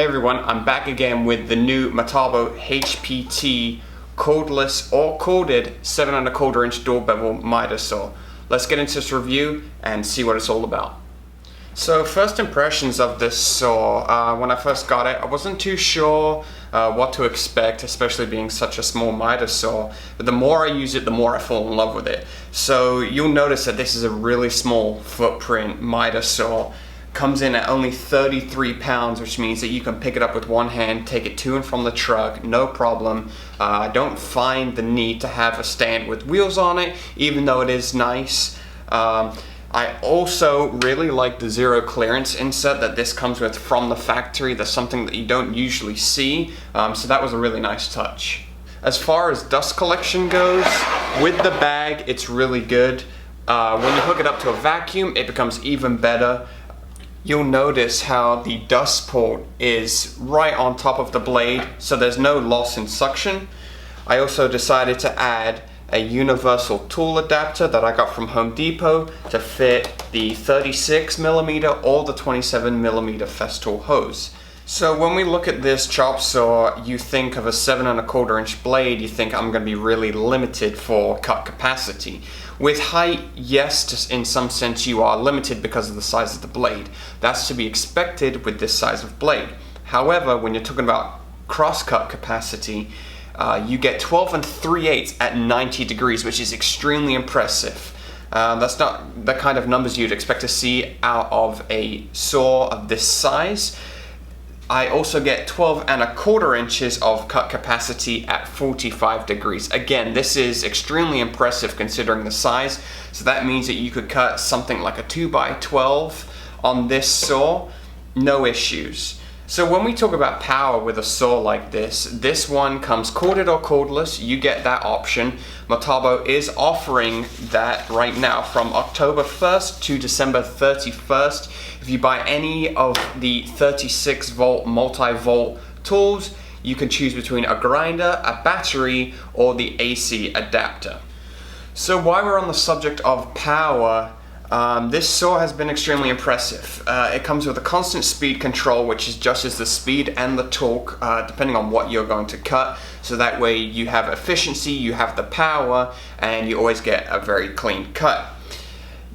everyone, I'm back again with the new Metabo HPT cordless or corded 7¼ inch door bevel miter saw. Let's get into this review and see what it's all about. So first impressions of this saw, when I first got it, I wasn't too sure what to expect, especially being such a small miter saw. But the more I use it, the more I fall in love with it. So you'll notice that this is a really small footprint miter saw. Comes in at only 33 pounds, which means that you can pick it up with one hand, take it to and from the truck, no problem. I don't find the need to have a stand with wheels on it, even though it is nice. I also really like the zero clearance insert that this comes with from the factory. That's something that you don't usually see, so that was a really nice touch. As far as dust collection goes, with the bag, it's really good. When you hook it up to a vacuum, it becomes even better. You'll notice how the dust port is right on top of the blade, so there's no loss in suction. I also decided to add a universal tool adapter that I got from Home Depot to fit the 36mm or the 27mm Festool hose. So when we look at this chop saw, you think of a 7¼ inch blade, you think I'm going to be really limited for cut capacity. With height, yes, in some sense you are limited because of the size of the blade. That's to be expected with this size of blade. However, when you're talking about cross-cut capacity, you get 12 3/8 at 90 degrees, which is extremely impressive. That's not the kind of numbers you'd expect to see out of a saw of this size. I also get 12¼ inches of cut capacity at 45 degrees. Again, this is extremely impressive considering the size. So that means that you could cut something like a 2x12 on this saw, no issues. So when we talk about power with a saw like this one comes corded or cordless. You get that option. Metabo is offering that right now from October 1st to December 31st. If you buy any of the 36-volt multi-volt tools, you can choose between a grinder, a battery, or the AC adapter. So while we're on the subject of power, this saw has been extremely impressive. It comes with a constant speed control, which adjusts the speed and the torque depending on what you're going to cut. So that way you have efficiency, you have the power, and you always get a very clean cut.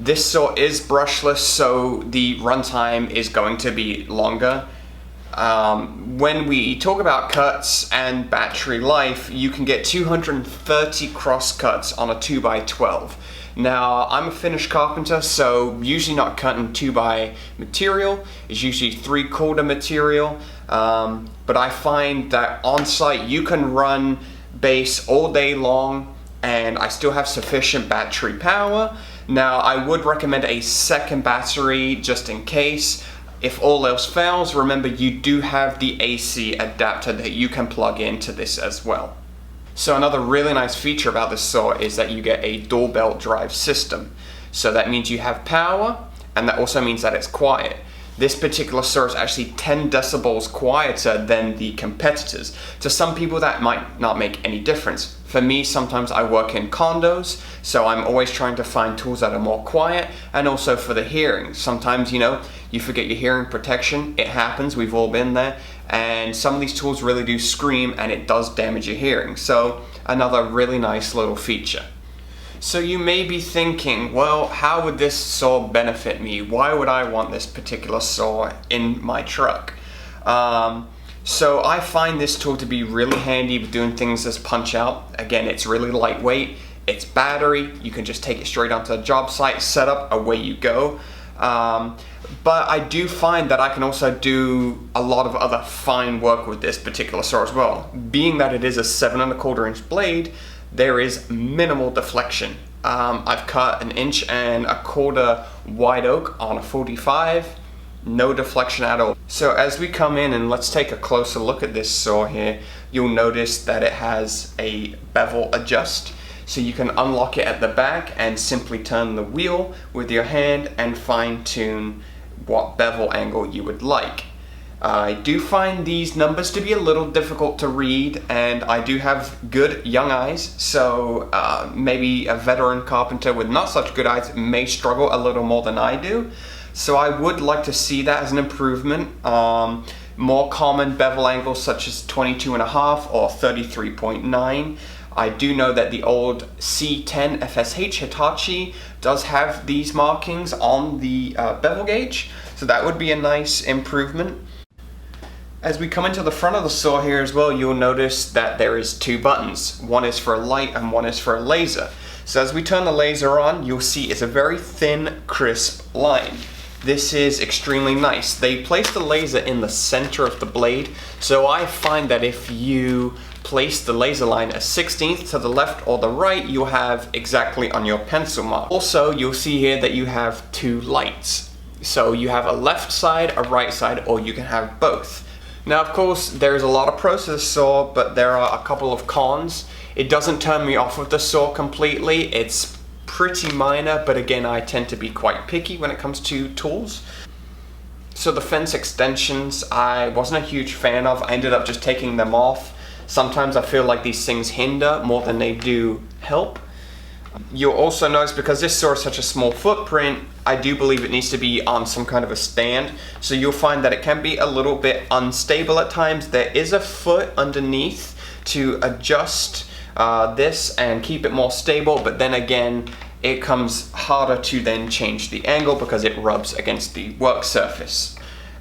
This saw is brushless, so the runtime is going to be longer. When we talk about cuts and battery life, you can get 230 cross cuts on a 2x12. Now, I'm a finished carpenter, so usually not cutting 2x material. It's usually 3/4 material. But I find that on site you can run base all day long and I still have sufficient battery power. Now, I would recommend a second battery just in case. If all else fails, remember you do have the AC adapter that you can plug into this as well. So another really nice feature about this saw is that you get a doorbell drive system. So that means you have power, and that also means that it's quiet. This particular saw is actually 10 decibels quieter than the competitors. To some people that might not make any difference. For me, sometimes I work in condos, so I'm always trying to find tools that are more quiet, and also for the hearing. Sometimes, you forget your hearing protection. It happens, we've all been there. And some of these tools really do scream and it does damage your hearing. So another really nice little feature. So you may be thinking, well, how would this saw benefit me? Why would I want this particular saw in my truck? So I find this tool to be really handy with doing things as punch out. Again, it's really lightweight, it's battery, you can just take it straight onto a job site, set up, away you go. But I do find that I can also do a lot of other fine work with this particular saw as well. Being that it is a 7¼ inch blade, there is minimal deflection. I've cut 1¼ inch white oak on a 45, no deflection at all. So as we come in and let's take a closer look at this saw here, you'll notice that it has a bevel adjust. So you can unlock it at the back and simply turn the wheel with your hand and fine tune what bevel angle you would like. I do find these numbers to be a little difficult to read, and I do have good young eyes, so maybe a veteran carpenter with not such good eyes may struggle a little more than I do. So I would like to see that as an improvement. more common bevel angles such as 22.5 or 33.9. I do know that the old C10 FSH Hitachi does have these markings on the bevel gauge, so that would be a nice improvement. As we come into the front of the saw here as well, you'll notice that there is two buttons. One is for a light and one is for a laser. So as we turn the laser on, you'll see it's a very thin, crisp line. This is extremely nice. They place the laser in the center of the blade, so I find that if you place the laser line a 16th to the left or the right, you'll have exactly on your pencil mark. Also, you'll see here that you have two lights. So you have a left side, a right side, or you can have both. Now, of course, there's a lot of pros to the saw, but there are a couple of cons. It doesn't turn me off of the saw completely. It's pretty minor, but again, I tend to be quite picky when it comes to tools. So the fence extensions, I wasn't a huge fan of. I ended up just taking them off. Sometimes I feel like these things hinder more than they do help. You'll also notice, because this saw is such a small footprint, I do believe it needs to be on some kind of a stand. So you'll find that it can be a little bit unstable at times. There is a foot underneath to adjust this and keep it more stable, but then again, it comes harder to then change the angle because it rubs against the work surface.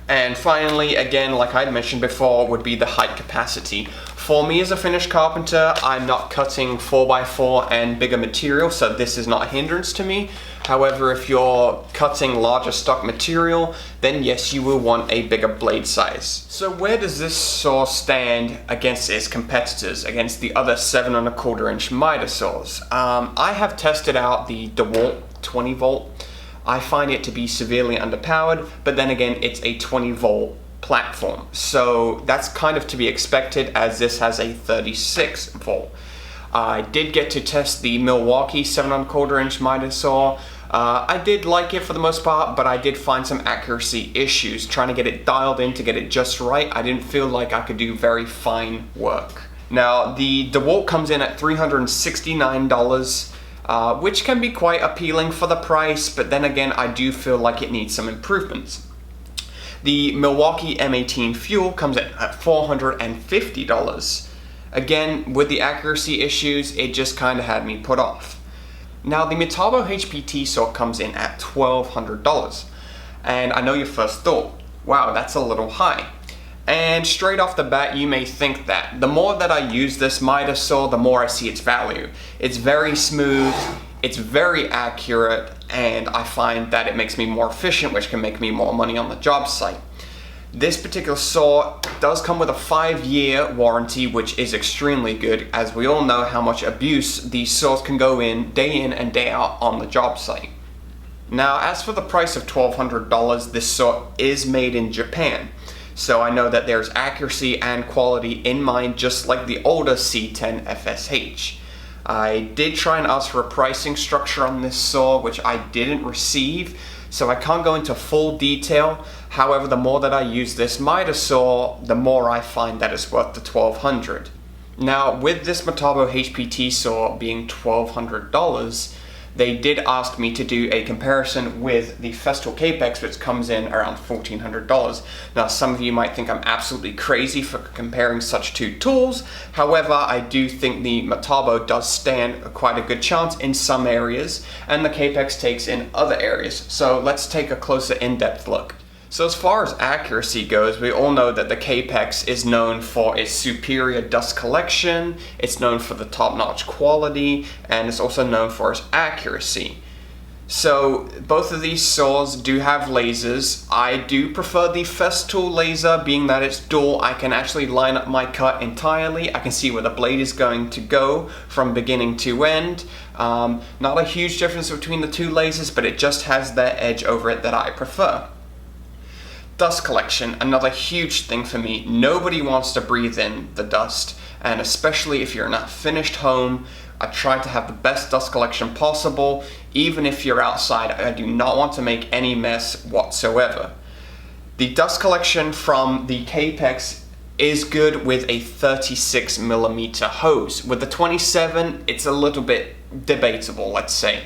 And finally, again, like I mentioned before, would be the height capacity. For me as a finished carpenter, I'm not cutting 4x4 and bigger material, so this is not a hindrance to me. However, if you're cutting larger stock material, then yes, you will want a bigger blade size. So where does this saw stand against its competitors, against the other 7¼ inch miter saws? I have tested out the DeWalt 20 volt. I find it to be severely underpowered, but then again, it's a 20 volt platform. So that's kind of to be expected, as this has a 36 volt. I did get to test the Milwaukee 7¼ inch miter saw. I did like it for the most part, but I did find some accuracy issues. Trying to get it dialed in to get it just right, I didn't feel like I could do very fine work. Now, the DeWalt comes in at $369. Which can be quite appealing for the price, but then again, I do feel like it needs some improvements. The Milwaukee M18 Fuel comes at $450. Again, with the accuracy issues, it just kind of had me put off. Now, the MetaboHPT saw comes in at $1,200. And I know your first thought, wow, that's a little high. And straight off the bat, you may think that. The more that I use this miter saw, the more I see its value. It's very smooth, it's very accurate, and I find that it makes me more efficient, which can make me more money on the job site. This particular saw does come with a 5-year warranty, which is extremely good, as we all know how much abuse these saws can go in and day out on the job site. Now, as for the price of $1,200, this saw is made in Japan. So I know that there's accuracy and quality in mind, just like the older C10 FSH. I did try and ask for a pricing structure on this saw, which I didn't receive, so I can't go into full detail. However, the more that I use this miter saw, the more I find that it's worth the $1,200. Now, with this MetaboHPT saw being $1,200, they did ask me to do a comparison with the Festool Kapex, which comes in around $1,400. Now, some of you might think I'm absolutely crazy for comparing such two tools. However, I do think the Metabo does stand quite a good chance in some areas, and the Kapex takes in other areas. So let's take a closer in-depth look. So as far as accuracy goes, we all know that the Kapex is known for its superior dust collection, it's known for the top-notch quality, and it's also known for its accuracy. So both of these saws do have lasers. I do prefer the Festool laser, being that it's dual. I can actually line up my cut entirely. I can see where the blade is going to go from beginning to end. Not a huge difference between the two lasers, but it just has that edge over it that I prefer. Dust collection, another huge thing for me. Nobody wants to breathe in the dust, and especially if you're in a finished home, I try to have the best dust collection possible. Even if you're outside, I do not want to make any mess whatsoever. The dust collection from the Kapex is good with a 36mm hose. With the 27, it's a little bit debatable, let's say.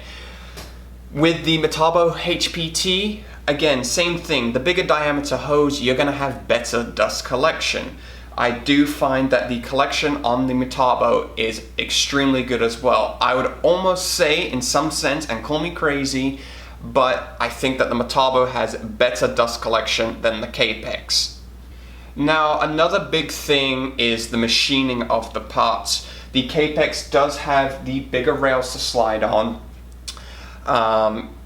With the Metabo HPT, Again, same thing, the bigger diameter hose, you're going to have better dust collection. I do find that the collection on the Metabo is extremely good as well. I would almost say, in some sense, and call me crazy, but I think that the Metabo has better dust collection than the Kapex. Now, another big thing is the machining of the parts. The Kapex does have the bigger rails to slide on,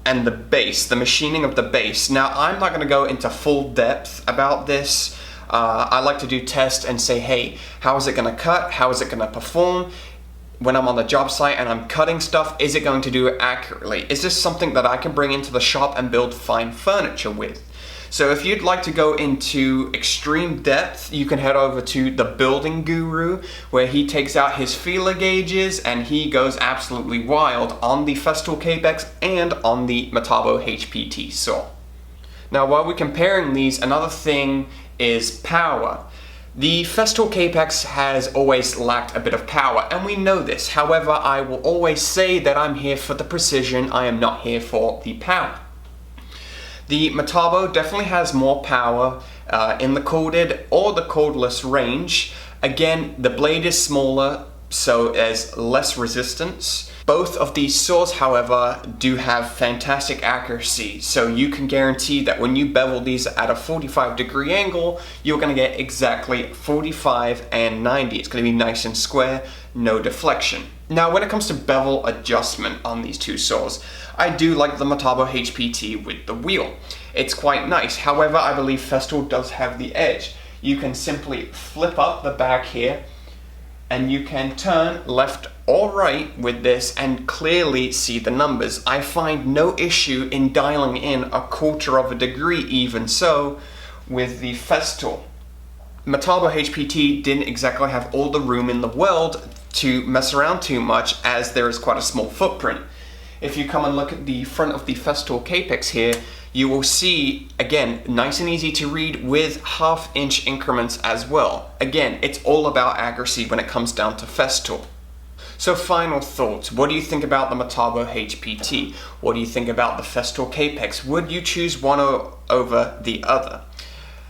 and the base, the machining of the base. Now, I'm not going to go into full depth about this. I like to do tests and say, hey, how is it going to cut? How is it going to perform? When I'm on the job site and I'm cutting stuff, is it going to do it accurately? Is this something that I can bring into the shop and build fine furniture with? So if you'd like to go into extreme depth, you can head over to the Building Guru, where he takes out his feeler gauges and he goes absolutely wild on the Festool Kapex and on the Metabo HPT saw. Now, while we're comparing these, another thing is power. The Festool Kapex has always lacked a bit of power, and we know this. However, I will always say that I'm here for the precision, I am not here for the power. The Metabo definitely has more power in the corded or the cordless range. Again, the blade is smaller, so there's less resistance. Both of these saws, however, do have fantastic accuracy, so you can guarantee that when you bevel these at a 45-degree angle, you're going to get exactly 45 and 90. It's going to be nice and square, no deflection. Now, when it comes to bevel adjustment on these two saws, I do like the Metabo HPT with the wheel. It's quite nice. However, I believe Festool does have the edge. You can simply flip up the back here, and you can turn left or right with this and clearly see the numbers. I find no issue in dialing in a 1/4 of a degree even so with the Festool. Metabo HPT didn't exactly have all the room in the world to mess around too much, as there is quite a small footprint. If you come and look at the front of the Festool Kapex here, you will see, again, nice and easy to read with 1/2-inch increments as well. Again, it's all about accuracy when it comes down to Festool. So final thoughts, what do you think about the Metabo HPT? What do you think about the Festool Kapex? Would you choose one over the other?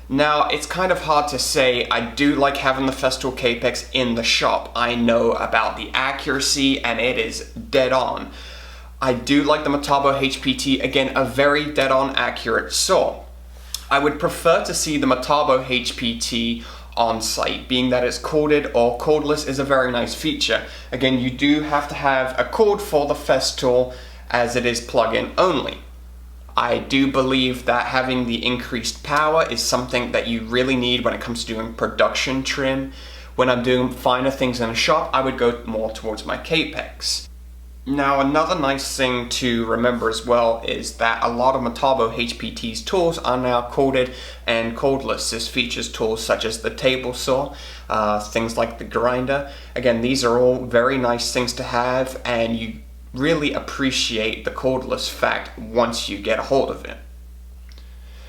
Now, it's kind of hard to say. I do like having the Festool Kapex in the shop. I know about the accuracy and it is dead on. I do like the Metabo HPT, again, a very dead on accurate saw. I would prefer to see the Metabo HPT on site, being that it's corded or cordless is a very nice feature. Again, you do have to have a cord for the Festool as it is plug-in only. I do believe that having the increased power is something that you really need when it comes to doing production trim. When I'm doing finer things in a shop, I would go more towards my Kapex. Now, another nice thing to remember as well is that a lot of Metabo HPT's tools are now corded and cordless. This features tools such as the table saw, things like the grinder. Again, these are all very nice things to have, and you really appreciate the cordless fact once you get a hold of it.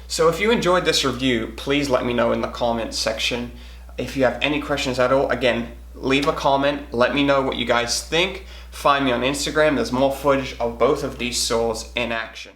So if you enjoyed this review, please let me know in the comments section. If you have any questions at all, again, leave a comment, let me know what you guys think. Find me on Instagram, there's more footage of both of these saws in action.